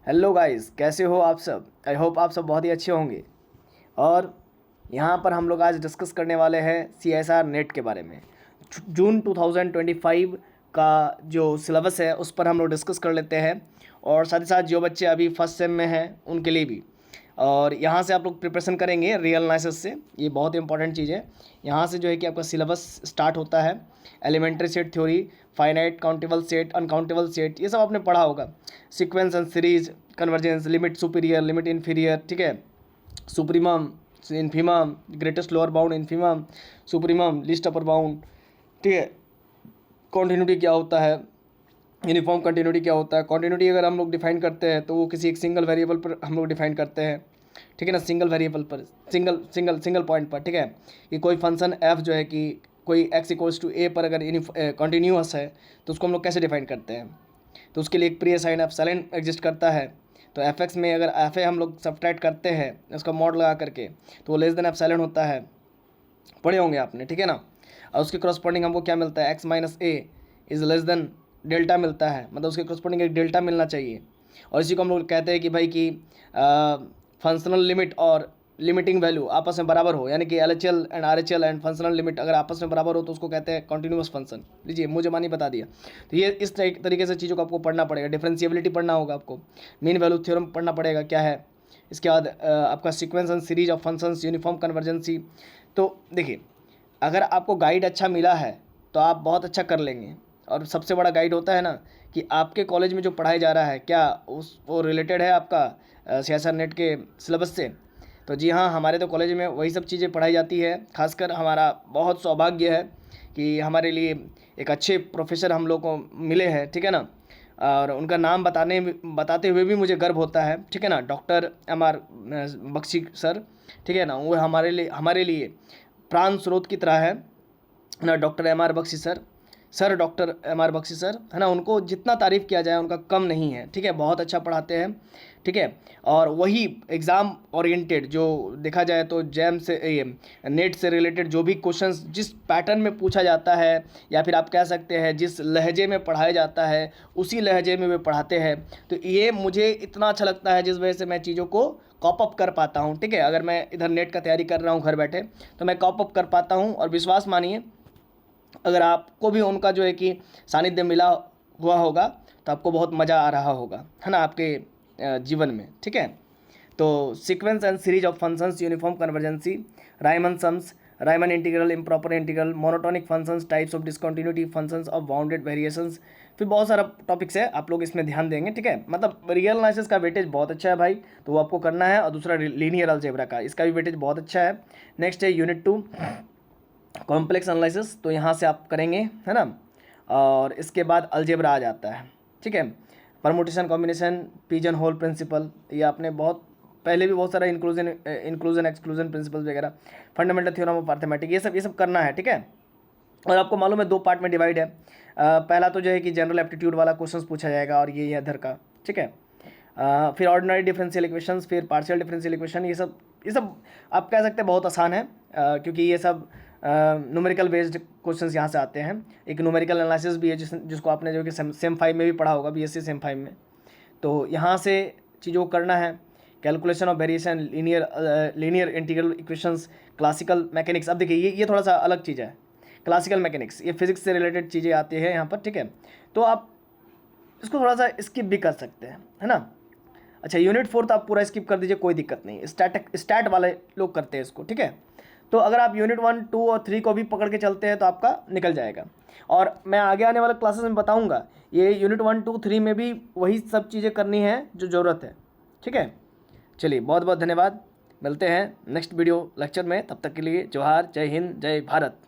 Hello guys, कैसे हो आप सब। आई होप आप सब बहुत ही अच्छे होंगे। और यहाँ पर हम लोग आज डिस्कस करने वाले हैं CSR नेट के बारे में। जून 2025 का जो सिलेबस है उस पर हम लोग डिस्कस कर लेते हैं, और साथ ही साथ जो बच्चे अभी फर्स्ट सेम में हैं उनके लिए भी। और यहाँ से आप लोग प्रिपरेशन करेंगे रियल एनालिसिस से, ये बहुत इंपॉर्टेंट चीज़ है। यहाँ से जो है कि आपका सिलेबस स्टार्ट होता है। Elementary set theory, finite countable set, uncountable set, ये सब आपने पढ़ा होगा। Sequence and series, convergence, limit superior, limit inferior, ठीक है, supremum, infimum, greatest lower bound, infimum, supremum, least upper bound, ठीक है। कॉन्टिन्यूटी क्या होता है, यूनिफॉर्म कंटिन्यूटी क्या होता है। कॉन्टिन्यूटी अगर हम लोग डिफाइन करते हैं तो वो किसी एक सिंगल वेरिएबल पर हम लोग डिफाइन करते हैं, ठीक है ना, सिंगल वेरिएबल पर, सिंगल पॉइंट पर, ठीक है। कि कोई फंक्शन एफ जो है कि कोई x इक्वल्स टू ए पर अगर कॉन्टीन्यूअस है तो उसको हम लोग कैसे डिफाइन करते हैं। तो उसके लिए एक प्री असाइन एप्सिलॉन एग्जिस्ट करता है। तो एफ एक्स में अगर एफ ए हम लोग सब्ट्रैक्ट करते हैं उसका मॉड लगा करके, तो वो लेस देन एप्सिलॉन होता है, पढ़े होंगे आपने, ठीक है ना। और उसके करस्पॉन्डिंग हमको क्या मिलता है, x minus A is less than delta मिलता है, मतलब उसके करस्पॉन्डिंग एक डेल्टा मिलना चाहिए। और इसी को हम लोग कहते हैं कि भाई कि फंक्शनल लिमिट और लिमिटिंग वैल्यू आपस में बराबर हो, यानी कि LHL and RHL and functional limit अगर आपस में बराबर हो तो उसको कहते हैं कॉन्टिन्यूअस फंक्शन। लीजिए, मुझे मानी बता दिया। तो ये इस तरीके से चीज़ों को आपको पढ़ना पड़ेगा। डिफरेंशिएबिलिटी पढ़ना होगा आपको, मीन वैल्यू थ्योरम पढ़ना पड़ेगा क्या है। इसके बाद आपका sequence and series of functions, uniform convergency. तो देखिए, अगर आपको गाइड अच्छा मिला है तो आप बहुत अच्छा कर लेंगे। और सबसे बड़ा गाइड होता है ना कि आपके कॉलेज में जो पढ़ाया जा रहा है क्या वो रिलेटेड है आपका CSR नेट के सिलेबस से। तो जी हाँ, हमारे तो कॉलेज में वही सब चीज़ें पढ़ाई जाती है। खासकर हमारा बहुत सौभाग्य है कि हमारे लिए एक अच्छे प्रोफेसर हम लोग को मिले हैं, ठीक है ना। और उनका नाम बताते हुए भी मुझे गर्व होता है, ठीक है ना। डॉक्टर MR बख्शी सर, ठीक है ना, वो हमारे लिए प्राण स्रोत की तरह है ना। Doctor MR Bakshi sir doctor MR Bakshi sir, है ना, उनको जितना तारीफ़ किया जाए उनका कम नहीं है, ठीक है। बहुत अच्छा पढ़ाते हैं, ठीक है। और वही एग्ज़ाम ओरिएंटेड जो देखा जाए तो जैम से ये नेट से रिलेटेड जो भी क्वेश्चंस जिस पैटर्न में पूछा जाता है, या फिर आप कह सकते हैं जिस लहजे में पढ़ाया जाता है उसी लहजे में वे पढ़ाते हैं। तो ये मुझे इतना अच्छा लगता है जिस वजह से मैं चीज़ों को कॉप अप कर पाता हूँ, ठीक है। अगर मैं इधर नेट का तैयारी कर रहा हूँ घर बैठे तो मैं कॉप अप कर पाता हूँ। और विश्वास मानिए, अगर आपको भी उनका जो है कि सानिध्य मिला हुआ होगा तो आपको बहुत मज़ा आ रहा होगा, है ना, आपके जीवन में, ठीक है। तो sequence and series of functions, uniform convergency, Riemann sums, Riemann integral, improper integral, monotonic functions, types of discontinuity, functions of bounded variations, फिर बहुत सारा टॉपिक्स है, आप लोग इसमें ध्यान देंगे, ठीक है। मतलब रियल एनालिसिस का वेटेज बहुत अच्छा है भाई, तो वो आपको करना है। और दूसरा लीनियर अलजेब्रा का, इसका भी वेटेज बहुत अच्छा है। नेक्स्ट है यूनिट 2 कॉम्प्लेक्स एनालिसिस, तो यहाँ से आप करेंगे, है ना। और इसके बाद अलजेब्रा आ जाता है, ठीक है। Permutation, combination, pigeon hole principle, ये आपने बहुत पहले भी बहुत सारा इंक्लूजन एक्सक्लूजन प्रिंसिपल वगैरह, फंडामेंटल थ्योरम ऑफ अर्थमेटिक, ये सब करना है, ठीक है। और आपको मालूम है 2 पार्ट में डिवाइड है। पहला तो जो है कि जनरल एप्टीट्यूड वाला क्वेश्चन पूछा जाएगा, और ये अधर का, ठीक है। फिर ऑर्डिनरी डिफरेंशियल इक्वेशंस, फिर पार्शियल डिफरेंशियल इक्वेशन, ये सब आप कह सकते हैं बहुत आसान है, क्योंकि ये सब न्यूमेरिकल बेस्ड क्वेश्चंस यहाँ से आते हैं। एक न्यूमेरिकल एनालिसिस भी है जिसको आपने जो कि सेम 5 में भी पढ़ा होगा, BSc सेम 5 में। तो यहाँ से चीज़ों को करना है। Calculation of variation, linear integral equations, classical mechanics. अब देखिए, ये थोड़ा सा अलग चीज़ है। क्लासिकल मैकेनिक्स ये फिजिक्स से रिलेटेड चीज़ें आती है यहाँ पर, ठीक है। तो आप इसको थोड़ा सा स्किप भी कर सकते हैं, है ना। अच्छा, यूनिट 4 तो आप पूरा स्किप कर दीजिए, कोई दिक्कत नहीं। स्टैट वाले लोग करते हैं इसको, ठीक है। तो अगर आप यूनिट 1, 2 और 3 को भी पकड़ के चलते हैं तो आपका निकल जाएगा। और मैं आगे आने वाले क्लासेस में बताऊंगा, ये यूनिट 1, 2, 3 में भी वही सब चीज़ें करनी है जो ज़रूरत है, ठीक है। चलिए, बहुत बहुत धन्यवाद, मिलते हैं नेक्स्ट वीडियो लेक्चर में। तब तक के लिए जोहार, जय हिंद, जय भारत।